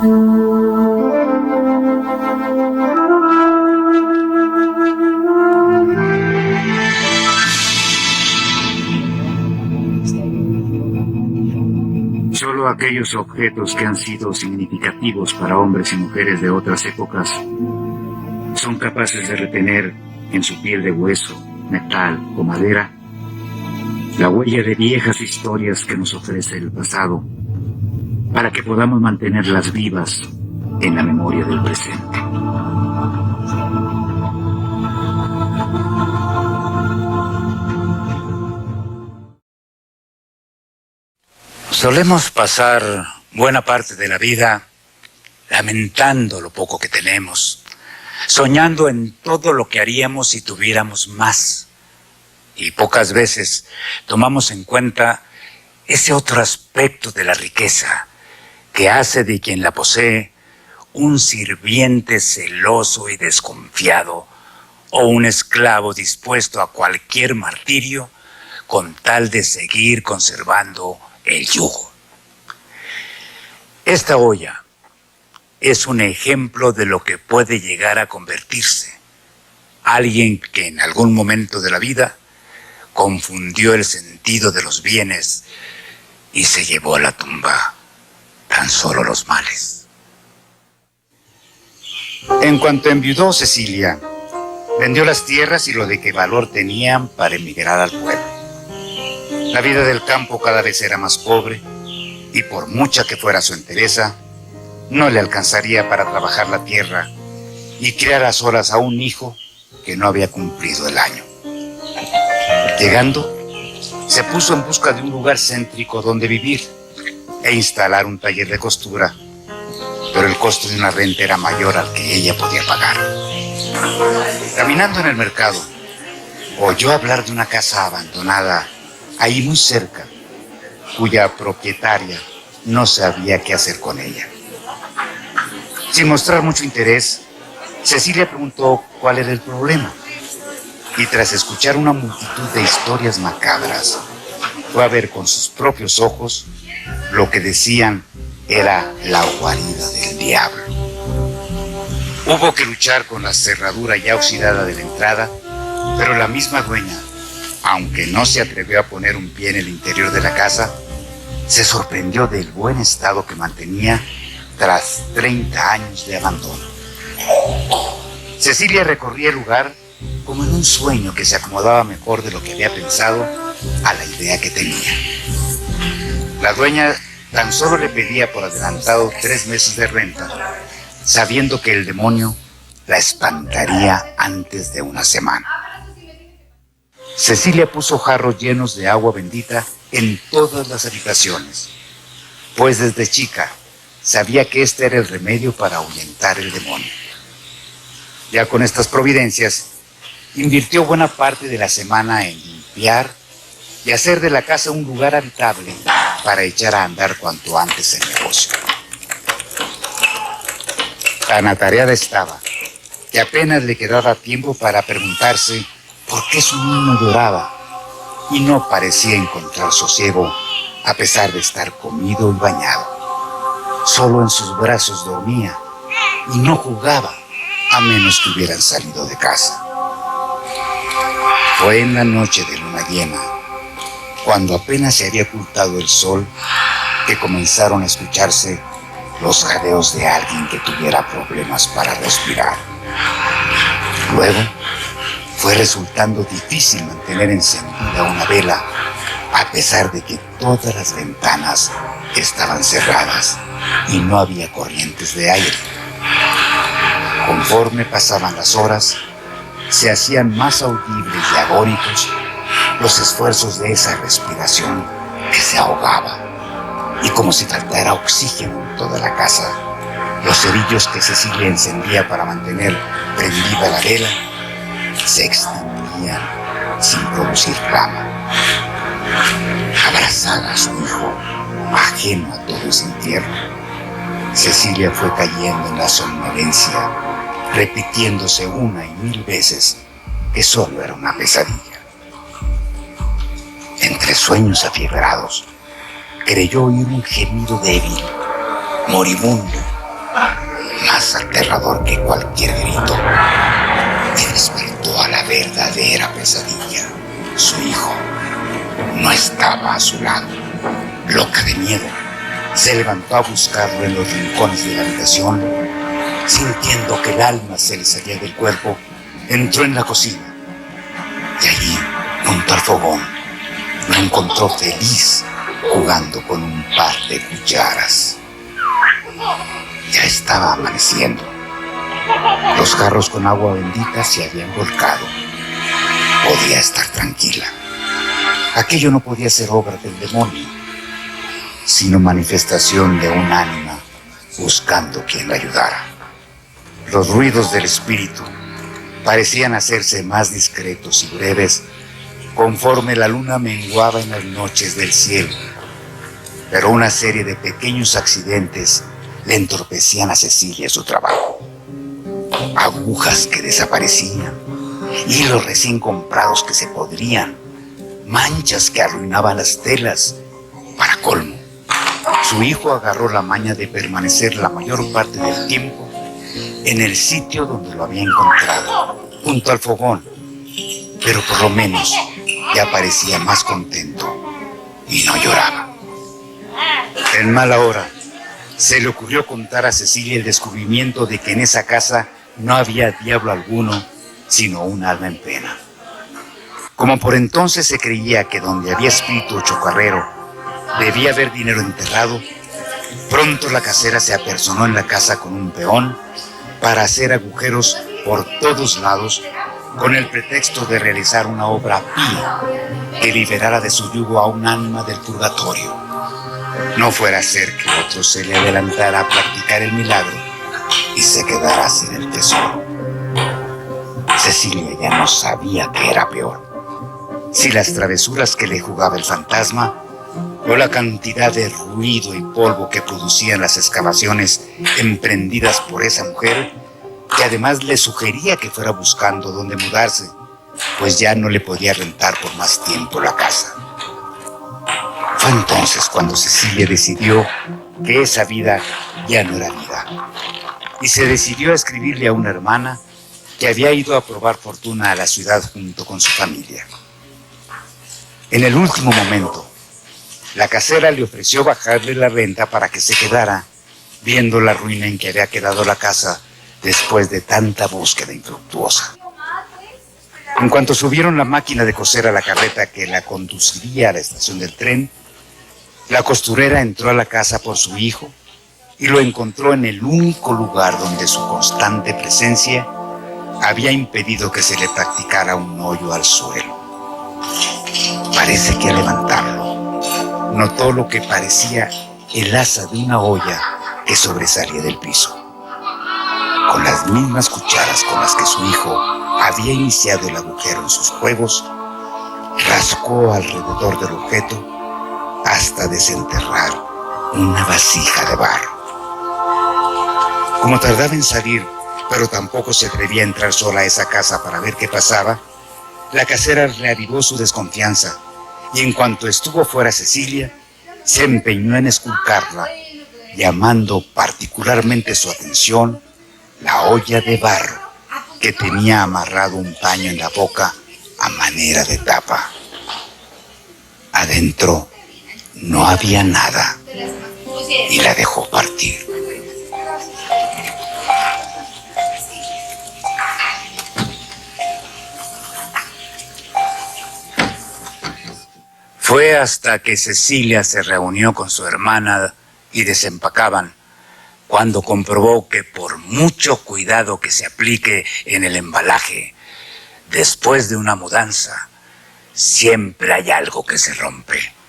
Solo aquellos objetos que han sido significativos para hombres y mujeres de otras épocas son capaces de retener en su piel de hueso, metal o madera la huella de viejas historias que nos ofrece el pasado, para que podamos mantenerlas vivas en la memoria del presente. Solemos pasar buena parte de la vida lamentando lo poco que tenemos, soñando en todo lo que haríamos si tuviéramos más. Y pocas veces tomamos en cuenta ese otro aspecto de la riqueza que hace de quien la posee un sirviente celoso y desconfiado o un esclavo dispuesto a cualquier martirio con tal de seguir conservando el yugo. Esta olla es un ejemplo de lo que puede llegar a convertirse alguien que en algún momento de la vida confundió el sentido de los bienes y se llevó a la tumba tan solo los males. En cuanto enviudó Cecilia, vendió las tierras y lo de qué valor tenían para emigrar al pueblo. La vida del campo cada vez era más pobre y por mucha que fuera su entereza, no le alcanzaría para trabajar la tierra y criar a solas a un hijo que no había cumplido el año. Llegando, se puso en busca de un lugar céntrico donde vivir e instalar un taller de costura, pero el costo de una renta era mayor al que ella podía pagar. Caminando en el mercado, oyó hablar de una casa abandonada ahí muy cerca, cuya propietaria no sabía qué hacer con ella. Sin mostrar mucho interés, Cecilia preguntó cuál era el problema. Y tras escuchar una multitud de historias macabras, fue a ver con sus propios ojos lo que decían era la guarida del diablo. Hubo que luchar con la cerradura ya oxidada de la entrada, pero la misma dueña, aunque no se atrevió a poner un pie en el interior de la casa, se sorprendió del buen estado que mantenía tras 30 años de abandono. Cecilia recorría el lugar como en un sueño que se acomodaba mejor de lo que había pensado a la idea que tenía. La dueña tan solo le pedía por adelantado 3 meses de renta, sabiendo que el demonio la espantaría antes de una semana. Cecilia puso jarros llenos de agua bendita en todas las habitaciones, pues desde chica sabía que este era el remedio para ahuyentar el demonio. Ya con estas providencias, invirtió buena parte de la semana en limpiar y hacer de la casa un lugar habitable para echar a andar cuanto antes el negocio. Tan atareada estaba que apenas le quedaba tiempo para preguntarse por qué su niño lloraba y no parecía encontrar sosiego a pesar de estar comido y bañado. Solo en sus brazos dormía y no jugaba a menos que hubieran salido de casa. Fue en la noche de luna llena, cuando apenas se había ocultado el sol, que comenzaron a escucharse los jadeos de alguien que tuviera problemas para respirar. Luego, fue resultando difícil mantener encendida una vela, a pesar de que todas las ventanas estaban cerradas y no había corrientes de aire. Conforme pasaban las horas, se hacían más audibles y agónicos los esfuerzos de esa respiración que se ahogaba, y como si faltara oxígeno en toda la casa, los cerillos que Cecilia encendía para mantener prendida la vela se extinguían sin producir flama. Abrazada a su hijo, ajeno a todo ese entierro, Cecilia fue cayendo en la somnolencia, repitiéndose 1 y 1000 veces que solo era una pesadilla. Entre sueños afiebrados, creyó oír un gemido débil, moribundo, más aterrador que cualquier grito, y despertó a la verdadera pesadilla. Su hijo no estaba a su lado. Loca de miedo, se levantó a buscarlo en los rincones de la habitación. Sintiendo que el alma se le salía del cuerpo, entró en la cocina y allí, junto al fogón, lo encontró feliz jugando con un par de cucharas. Ya estaba amaneciendo. Los jarros con agua bendita se habían volcado. Podía estar tranquila. Aquello no podía ser obra del demonio, sino manifestación de un ánima buscando quien la ayudara. Los ruidos del espíritu parecían hacerse más discretos y breves conforme la luna menguaba en las noches del cielo, pero una serie de pequeños accidentes le entorpecían a Cecilia su trabajo. Agujas que desaparecían, hilos recién comprados que se podrían, manchas que arruinaban las telas. Para colmo, su hijo agarró la maña de permanecer la mayor parte del tiempo en el sitio donde lo había encontrado, junto al fogón, pero por lo menos ya parecía más contento y no lloraba. En mala hora, se le ocurrió contar a Cecilia el descubrimiento de que en esa casa no había diablo alguno, sino un alma en pena. Como por entonces se creía que donde había espíritu chocarrero debía haber dinero enterrado, pronto la casera se apersonó en la casa con un peón para hacer agujeros por todos lados con el pretexto de realizar una obra pía que liberara de su yugo a un alma del purgatorio. No fuera a ser que otro se le adelantara a practicar el milagro y se quedara sin el tesoro. Cecilia ya no sabía qué era peor, si las travesuras que le jugaba el fantasma o la cantidad de ruido y polvo que producían las excavaciones emprendidas por esa mujer, que además le sugería que fuera buscando dónde mudarse, pues ya no le podía rentar por más tiempo la casa. Fue entonces cuando Cecilia decidió que esa vida ya no era vida, y se decidió a escribirle a una hermana que había ido a probar fortuna a la ciudad junto con su familia. En el último momento, la casera le ofreció bajarle la renta para que se quedara, viendo la ruina en que había quedado la casa después de tanta búsqueda infructuosa. En cuanto subieron la máquina de coser a la carreta que la conduciría a la estación del tren, la costurera entró a la casa por su hijo y lo encontró en el único lugar donde su constante presencia había impedido que se le practicara un hoyo al suelo. Parece que al levantarlo, notó lo que parecía el asa de una olla que sobresalía del piso. Con las mismas cucharas con las que su hijo había iniciado el agujero en sus juegos, rascó alrededor del objeto hasta desenterrar una vasija de barro. Como tardaba en salir, pero tampoco se atrevía a entrar sola a esa casa para ver qué pasaba, la casera reavivó su desconfianza y en cuanto estuvo fuera Cecilia, se empeñó en esculcarla, llamando particularmente su atención la olla de barro que tenía amarrado un paño en la boca a manera de tapa. Adentro no había nada y la dejó partir. Fue hasta que Cecilia se reunió con su hermana y desempacaban, cuando comprobó que por mucho cuidado que se aplique en el embalaje, después de una mudanza, siempre hay algo que se rompe.